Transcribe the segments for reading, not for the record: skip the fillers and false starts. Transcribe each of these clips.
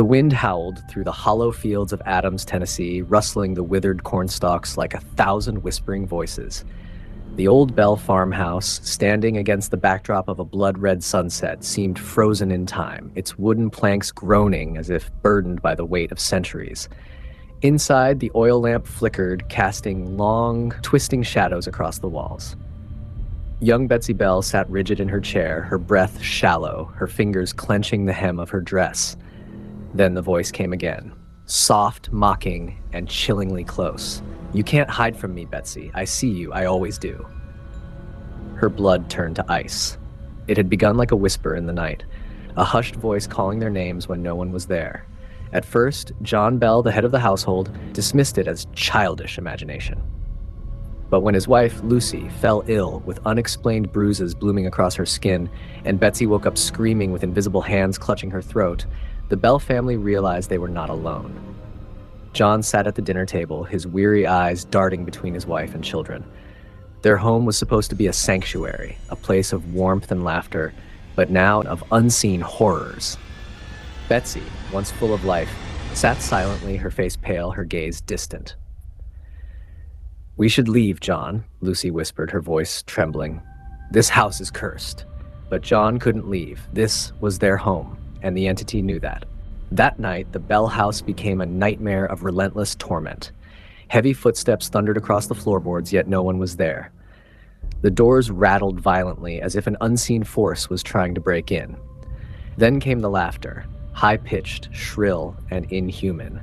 The wind howled through the hollow fields of Adams, Tennessee, rustling the withered cornstalks like 1,000 whispering voices. The old Bell farmhouse, standing against the backdrop of a blood-red sunset, seemed frozen in time, its wooden planks groaning as if burdened by the weight of centuries. Inside, the oil lamp flickered, casting long, twisting shadows across the walls. Young Betsy Bell sat rigid in her chair, her breath shallow, her fingers clenching the hem of her dress. Then the voice came again, soft, mocking, and chillingly close. "You can't hide from me, Betsy. I see you. I always do." Her blood turned to ice. It had begun like a whisper in the night, a hushed voice calling their names when no one was there. At first, John Bell, the head of the household, dismissed it as childish imagination. But when his wife, Lucy, fell ill with unexplained bruises blooming across her skin, and Betsy woke up screaming with invisible hands clutching her throat, the Bell family realized they were not alone. John sat at the dinner table, his weary eyes darting between his wife and children. Their home was supposed to be a sanctuary, a place of warmth and laughter, but now of unseen horrors. Betsy, once full of life, sat silently, her face pale, her gaze distant. "We should leave, John," Lucy whispered, her voice trembling. "This house is cursed." But John couldn't leave. This was their home, and the entity knew that. That night, the Bell house became a nightmare of relentless torment. Heavy footsteps thundered across the floorboards, yet no one was there. The doors rattled violently, as if an unseen force was trying to break in. Then came the laughter, high-pitched, shrill, and inhuman.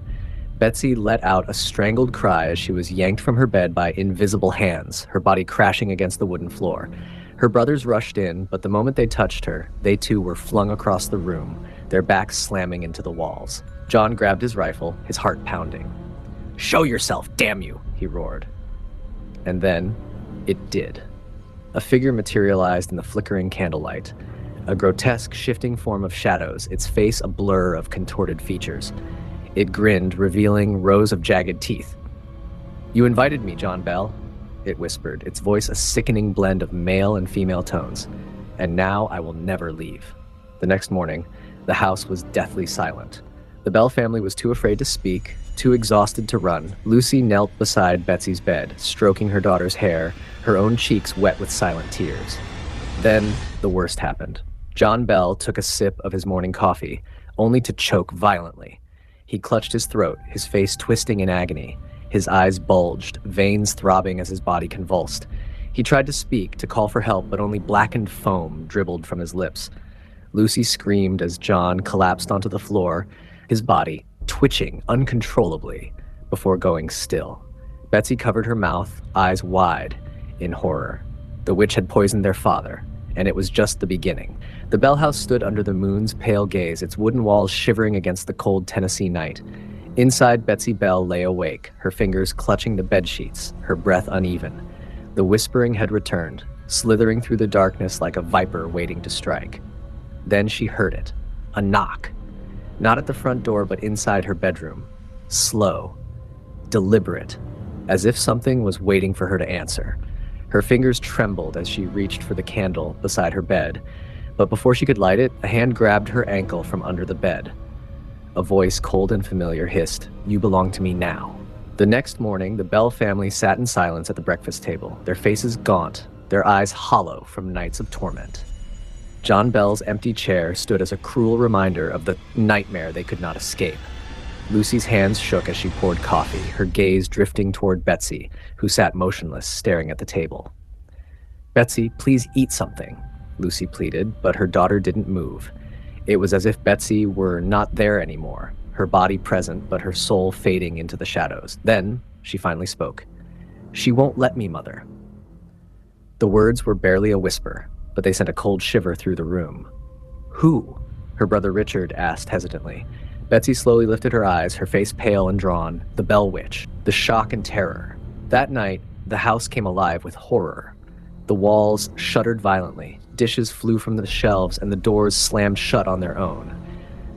Betsy let out a strangled cry as she was yanked from her bed by invisible hands, her body crashing against the wooden floor. Her brothers rushed in, but the moment they touched her, they too were flung across the room, their backs slamming into the walls. John grabbed his rifle, his heart pounding. "Show yourself, damn you!" he roared. And then, it did. A figure materialized in the flickering candlelight, a grotesque, shifting form of shadows, its face a blur of contorted features. It grinned, revealing rows of jagged teeth. "You invited me, John Bell," it whispered, its voice a sickening blend of male and female tones. "And now I will never leave." The next morning, the house was deathly silent. The Bell family was too afraid to speak, too exhausted to run. Lucy knelt beside Betsy's bed, stroking her daughter's hair, her own cheeks wet with silent tears. Then, the worst happened. John Bell took a sip of his morning coffee, only to choke violently. He clutched his throat, his face twisting in agony. His eyes bulged, veins throbbing as his body convulsed. He tried to speak, to call for help, but only blackened foam dribbled from his lips. Lucy screamed as John collapsed onto the floor, his body twitching uncontrollably before going still. Betsy covered her mouth, eyes wide, in horror. The witch had poisoned their father, and it was just the beginning. The Bell house stood under the moon's pale gaze, its wooden walls shivering against the cold Tennessee night. Inside, Betsy Bell lay awake, her fingers clutching the bedsheets, her breath uneven. The whispering had returned, slithering through the darkness like a viper waiting to strike. Then she heard it, a knock. Not at the front door, but inside her bedroom. Slow, deliberate, as if something was waiting for her to answer. Her fingers trembled as she reached for the candle beside her bed, but before she could light it, a hand grabbed her ankle from under the bed. A voice, cold and familiar, hissed, "You belong to me now." The next morning, the Bell family sat in silence at the breakfast table, their faces gaunt, their eyes hollow from nights of torment. John Bell's empty chair stood as a cruel reminder of the nightmare they could not escape. Lucy's hands shook as she poured coffee, her gaze drifting toward Betsy, who sat motionless, staring at the table. "Betsy, please eat something," Lucy pleaded, but her daughter didn't move. It was as if Betsy were not there anymore, her body present, but her soul fading into the shadows. Then, she finally spoke. "She won't let me, Mother." The words were barely a whisper, but they sent a cold shiver through the room. "Who?" her brother Richard asked hesitantly. Betsy slowly lifted her eyes, her face pale and drawn. The Bell Witch. The shock and terror. That night, the house came alive with horror. The walls shuddered violently. Dishes flew from the shelves, and the doors slammed shut on their own.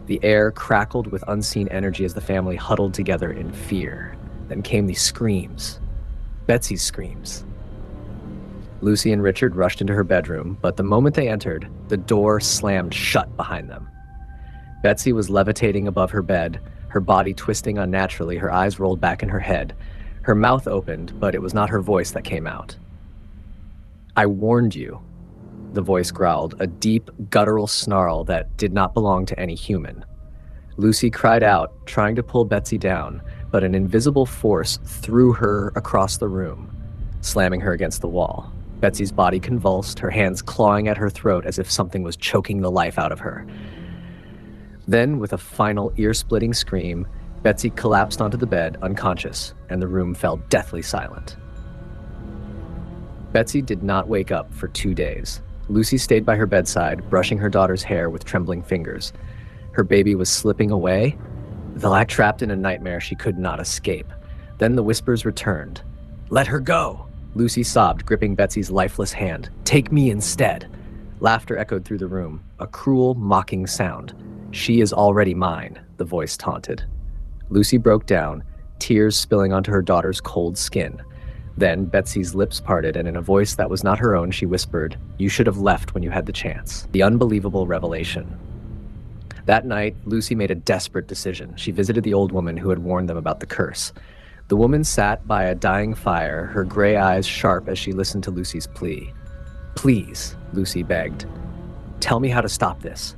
The air crackled with unseen energy as the family huddled together in fear. Then came these screams. Betsy's screams. Lucy and Richard rushed into her bedroom, but the moment they entered, the door slammed shut behind them. Betsy was levitating above her bed, her body twisting unnaturally, her eyes rolled back in her head. Her mouth opened, but it was not her voice that came out. "I warned you," the voice growled, a deep, guttural snarl that did not belong to any human. Lucy cried out, trying to pull Betsy down, but an invisible force threw her across the room, slamming her against the wall. Betsy's body convulsed, her hands clawing at her throat as if something was choking the life out of her. Then, with a final ear-splitting scream, Betsy collapsed onto the bed, unconscious, and the room fell deathly silent. Betsy did not wake up for 2 days. Lucy stayed by her bedside, brushing her daughter's hair with trembling fingers. Her baby was slipping away, like trapped in a nightmare she could not escape. Then the whispers returned. "Let her go!" Lucy sobbed, gripping Betsy's lifeless hand. "Take me instead!" Laughter echoed through the room, a cruel, mocking sound. "She is already mine," the voice taunted. Lucy broke down, tears spilling onto her daughter's cold skin. Then Betsy's lips parted, and in a voice that was not her own, she whispered, "You should have left when you had the chance." The unbelievable revelation. That night, Lucy made a desperate decision. She visited the old woman who had warned them about the curse. The woman sat by a dying fire, her gray eyes sharp as she listened to Lucy's plea. "Please," Lucy begged, "tell me how to stop this."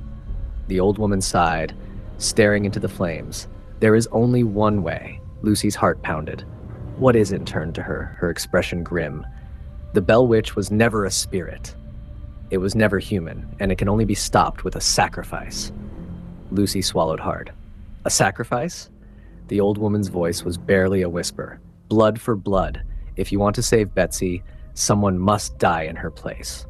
The old woman sighed, staring into the flames. "There is only one way." Lucy's heart pounded. "What is it?" turned to her, her expression grim. "The Bell Witch was never a spirit. It was never human, and it can only be stopped with a sacrifice." Lucy swallowed hard. "A sacrifice?" The old woman's voice was barely a whisper. "Blood for blood. If you want to save Betsy, someone must die in her place."